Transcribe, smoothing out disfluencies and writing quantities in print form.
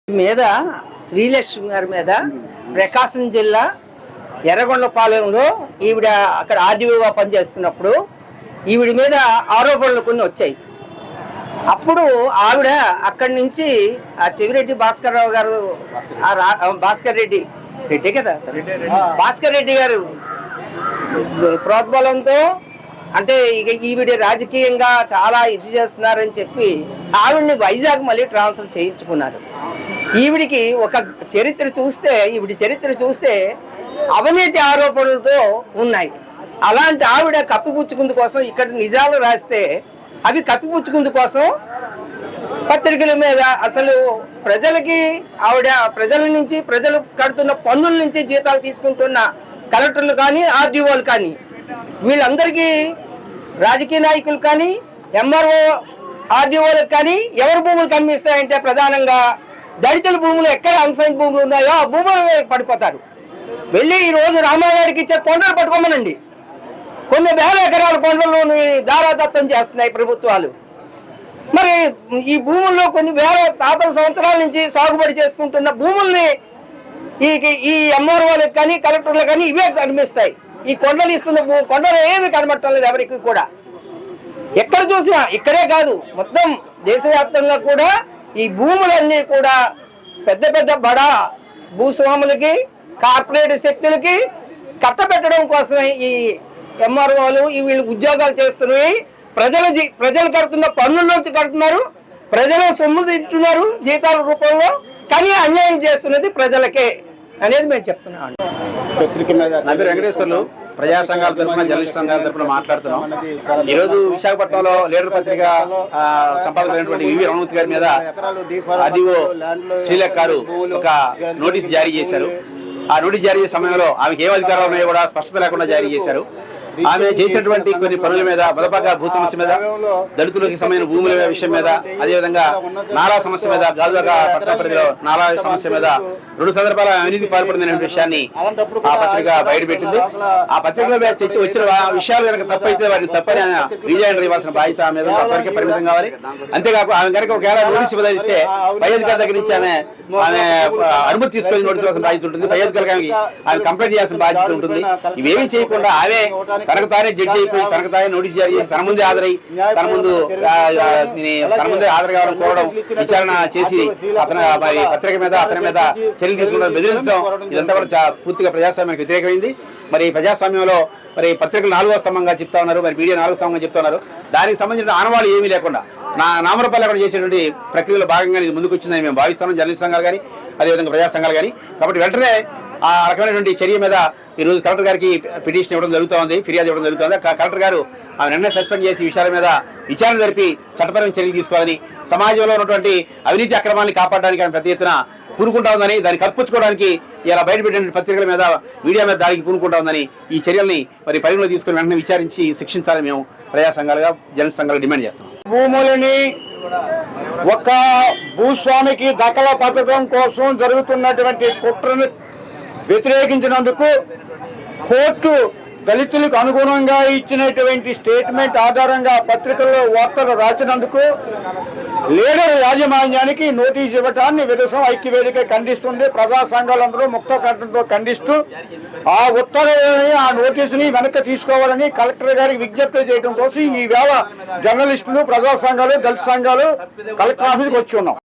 మీద శ్రీలక్ష్మి గారి మీద ప్రకాశం జిల్లా ఎర్రగొండపాలెంలో ఈవిడ అక్కడ ఆర్డీఓగా పనిచేస్తున్నప్పుడు ఈవిడ మీద ఆరోపణలు కొన్ని వచ్చాయి. అప్పుడు ఆవిడ అక్కడి నుంచి ఆ చెవిరెడ్డి భాస్కర్ రావు గారు భాస్కర్ రెడ్డి కదా భాస్కర్ రెడ్డి గారు ప్రోద్బలంతో అంటే ఇక ఈవిడ రాజకీయంగా చాలా ఇది చేస్తున్నారని చెప్పి ఆవిడ్ని వైజాగ్ మళ్ళీ ట్రాన్స్ఫర్ చేయించుకున్నారు. ఈవిడికి ఒక ఈవిడి చరిత్ర చూస్తే అవినీతి ఆరోపణలతో ఉన్నాయి. అలాంటి ఆవిడ కప్పిపుచ్చుకుందు కోసం ఇక్కడ నిజాలు రాస్తే అవి కప్పిపుచ్చుకుందు కోసం పత్రికల మీద అసలు ప్రజలకి ఆవిడ ప్రజల నుంచి ప్రజలు కడుతున్న పన్నుల నుంచి జీతాలు తీసుకుంటున్న కలెక్టర్లు కానీ ఆర్డీఓలు కానీ వీళ్ళందరికీ రాజకీయ నాయకులు కానీ ఎంఆర్ఓ ఆర్డీఓలకు కానీ ఎవరి భూములు కమ్మిస్తాయంటే ప్రధానంగా దళితుల భూములు ఎక్కడ అన్సైన్ భూములు ఉన్నాయో ఆ భూములు పడిపోతారు. వెళ్ళి ఈరోజు రామావారికి ఇచ్చే కొండలు పట్టుకోమనండి. కొన్ని వేల ఎకరాల కొండలను దారాదత్తం చేస్తున్నాయి ప్రభుత్వాలు. మరి ఈ భూముల్లో కొన్ని వేల తాతల సంవత్సరాల నుంచి సాగుబడి చేసుకుంటున్న భూముల్ని ఈ ఎంఆర్ఓలకు కానీ కలెక్టర్లకు కానీ ఇవే కనిపిస్తాయి. ఈ కొండలు ఇస్తున్న కొండలు ఏమి కనబడటం లేదు ఎవరికి కూడా. ఎక్కడ చూసినా ఇక్కడే కాదు మొత్తం దేశవ్యాప్తంగా కూడా ఈ భూములన్నీ కూడా పెద్ద పెద్ద బడా భూస్వాములకి కార్పొరేట్ శక్తులకి కట్టబెట్టడం కోసమే ఈ ఎంఆర్ఓలు వీళ్ళు ఉద్యోగాలు చేస్తున్నాయి. ప్రజలు కడుతున్న పన్నుల నుంచి కడుతున్నారు, ప్రజల సొమ్ము తింటున్నారు జీతాల రూపంలో, కానీ అన్యాయం చేస్తున్నది ప్రజలకే అనేది మేము చెప్తున్నాం. వెంకటేశ్వర్లు ప్రజా సంఘాల తరఫున జర్నలిస్ట్ సంఘాల తరఫున మాట్లాడుతున్నాం. ఈరోజు విశాఖపట్నంలో లీడర్ పత్రిక సంపాదకులైనటువంటి వివి రమణమూర్తి గారి మీద ఆర్డీఓ శ్రీలేఖ గారు ఒక నోటీస్ జారీ చేశారు. ఆ నోటీస్ జారీ చేసే సమయంలో ఆమెకి ఏం అధికారాలు ఉన్నాయో కూడా స్పష్టత లేకుండా జారీ చేశారు. ఆమె చేసినటువంటి కొన్ని పనుల మీద, మొదపగా భూ సమస్య మీద, దళితులకు సంబంధించిన భూముల విషయం మీద, అదేవిధంగా నాలా సమస్య మీద, గాజువాక పట్టణ పరిధిలో నాలా సమస్య మీద 2 సందర్భాల అవినీతి పాల్పడిందనే విషయాన్ని ఆ పత్రిక బయటపెట్టింది. ఆ పత్రికలో తెచ్చి వచ్చిన విషయాలు కనుక తప్పైతే వాటిని తప్పని రీజైండర్ ఇవ్వాల్సిన బాధ్యత ఆమె మీద అంతవరకే పరిమితం కావాలి. అంతేకాక ఆమె కనుక ఒకవేళ నోటీస్ బదిలిస్తే పై అధికారి దగ్గర నుంచి ఆమె అనుమతి తీసుకొని నోటీస్ ఇవ్వాల్సిన బాధ్యత ఉంటుంది. పై అధికారికి ఆమె కంప్లైంట్ చేయాల్సిన బాధ్యత ఉంటుంది. ఇవేమీ చేయకుండా ఆమె తనకు తానే జడ్జి అయిపోయి తనకు తానే నోటీస్ జారీ చేసి తన ముందే హాజరు కావాలని కోరడం, విచారణ చేసి పత్రిక మీద అతని మీద చర్యలు తీసుకుంటాం, బెదిరించడం, ఇదంతా కూడా పూర్తిగా ప్రజాస్వామ్యానికి వ్యతిరేకమైంది. మరి ప్రజాస్వామ్యంలో మరి పత్రికలు 4వ స్తంభంగా చెప్తా ఉన్నారు, మరి మీడియా 4వ స్తంభంగా చెప్తా ఉన్నారు. దానికి సంబంధించిన ఆనవాళ్ళు ఏమీ లేకుండా నామరూపాలు అక్కడ చేసేటువంటి ప్రక్రియలో భాగంగా ఇది ముందుకు వచ్చిందని మేము భావిస్తున్నాం, జర్నలిస్ట్ సంఘాలు కానీ అదేవిధంగా ప్రజా సంఘాలు కానీ. కాబట్టి వెంటనే ఆ రకమైనటువంటి చర్య మీద ఈరోజు కలెక్టర్ గారికి పిటిషన్ ఇవ్వడం జరుగుతోంది, ఫిర్యాదు ఇవ్వడం జరుగుతుంది. కలెక్టర్ గారు ఆమె నిన్నే సస్పెండ్ చేసి విషయాల మీద విచారణ జరిపి చట్టపరమైన చర్యలు తీసుకోవాలని, సమాజంలో ఉన్నటువంటి అవినీతి అక్రమాన్ని కాపాడడానికి ఆమె పెద్ద ఎత్తున పూనుకుంటా ఉందని, దాన్ని కప్పించుకోవడానికి ఇలా బయటపెట్టిన పత్రికల మీద మీడియా మీద దానికి పూనుకుంటా ఉందని ఈ చర్యల్ని మరి పరిగణలో తీసుకుని వెంటనే విచారించి శిక్షించాలని మేము ప్రజా సంఘాలుగా జర్నలిస్ట్ సంఘాలు డిమాండ్ చేస్తున్నాం. భూములని ఒక భూస్వామికి దఖల పథకం కోసం జరుగుతున్నటువంటి కుట్రను వ్యతిరేకించినందుకు కోర్టు దళితులకు అనుగుణంగా ఇచ్చినటువంటి స్టేట్మెంట్ ఆధారంగా పత్రికల్లో వార్తలు రాసినందుకు లీడర్ యాజమాన్యానికి నోటీస్ ఇవ్వటాన్ని విదేశం ఐక్యవేదిక ఖండిస్తుంది. ప్రజా సంఘాలందరూ ముక్త కంఠంతో ఖండిస్తూ ఆ ఉత్తర్వులని, ఆ నోటీసుని వెనక్కి తీసుకోవాలని కలెక్టర్ గారికి విజ్ఞప్తి చేయడం కోసం ఈ వేళ జర్నలిస్టులు, ప్రజా సంఘాలు, దళిత సంఘాలు కలెక్టర్ ఆఫీస్కి వచ్చి ఉన్నాం.